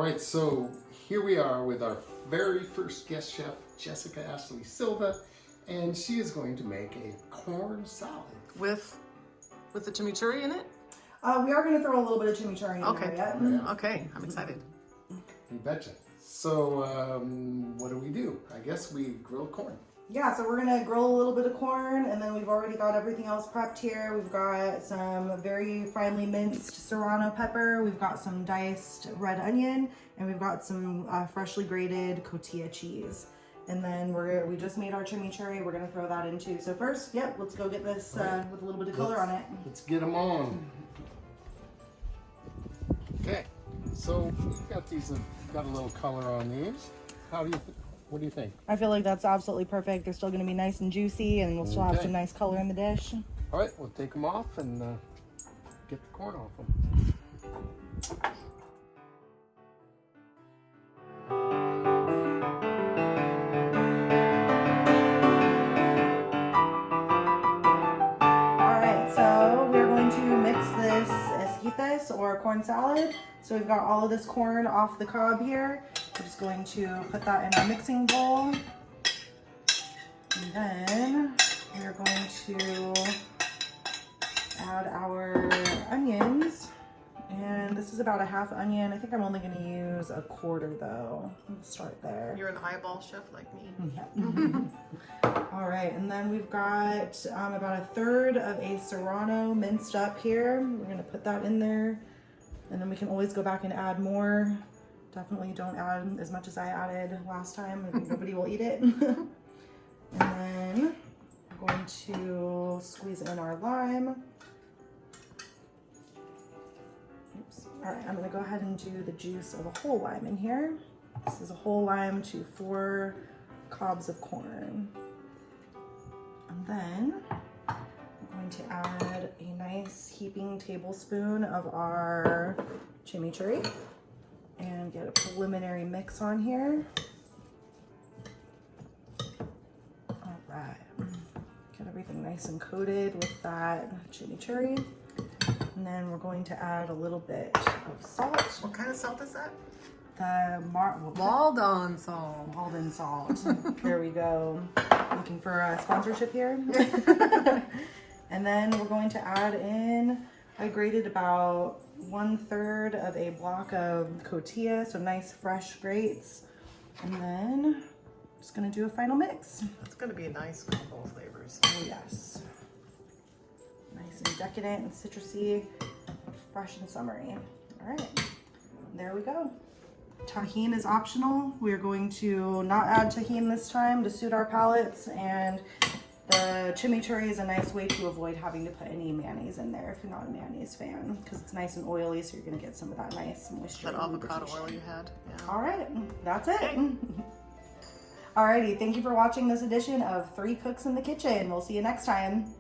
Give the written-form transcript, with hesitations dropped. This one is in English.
right, so here we are with our very first guest chef, Jessica Ashley Silva, and she is going to make a corn salad. With the chimichurri in it? We are going to throw a little bit of chimichurri in Okay. there, yeah. Yeah. Okay, I'm excited. You betcha. So, what do? I guess we grill corn. Yeah, so we're gonna grill a little bit of corn, and then we've already got everything else prepped here. We've got some very finely minced Serrano pepper, we've got some diced red onion, and we've got some freshly grated Cotija cheese. And then we just made our chimichurri. We're gonna throw that in too. So first, let's go get this with a little bit of color on it. Let's get them on. Okay, so we've got these. Got a little color on these. What do you think? I feel like that's absolutely perfect. They're still gonna be nice and juicy, and we'll still have some nice color in the dish. All right, we'll take them off and get the corn off them. All right, so we're going to mix this Esquites or corn salad. So we've got all of this corn off the cob here. We're just going to put that in our mixing bowl. And then we're going to add our onions. And this is about a half onion. I think I'm only going to use a quarter though. Let's start there. You're an eyeball chef like me. Yeah. All right, and then we've got about a third of a Serrano minced up here. We're going to put that in there. And then we can always go back and add more. Definitely don't add as much as I added last time. Nobody will eat it. And then we're going to squeeze in our lime. Oops. All right, I'm gonna go ahead and do the juice of a whole lime in here. This is a whole lime to 4 cobs of corn. And then I'm going to add a nice heaping tablespoon of our chimichurri and get a preliminary mix on here. All right, get everything nice and coated with that chimichurri. And then we're going to add a little bit of salt. What kind of salt is that? The Walden salt. Walden salt. There we go. Looking for a sponsorship here. And then we're going to add in, I grated about 1/3 of a block of cotija, so nice fresh grates. And then just gonna do a final mix. That's gonna be a nice combo of flavors. Oh yes. Nice and decadent and citrusy, fresh and summery. All right, there we go. Tahini is optional. We're going to not add tahini this time to suit our palates, and the chimichurri is a nice way to avoid having to put any mayonnaise in there if you're not a mayonnaise fan, because it's nice and oily, so you're gonna get some of that nice moisture. That avocado oil you had. Yeah. All right, that's it. Alrighty, thank you for watching this edition of 3 Cooks in the Kitchen. We'll see you next time.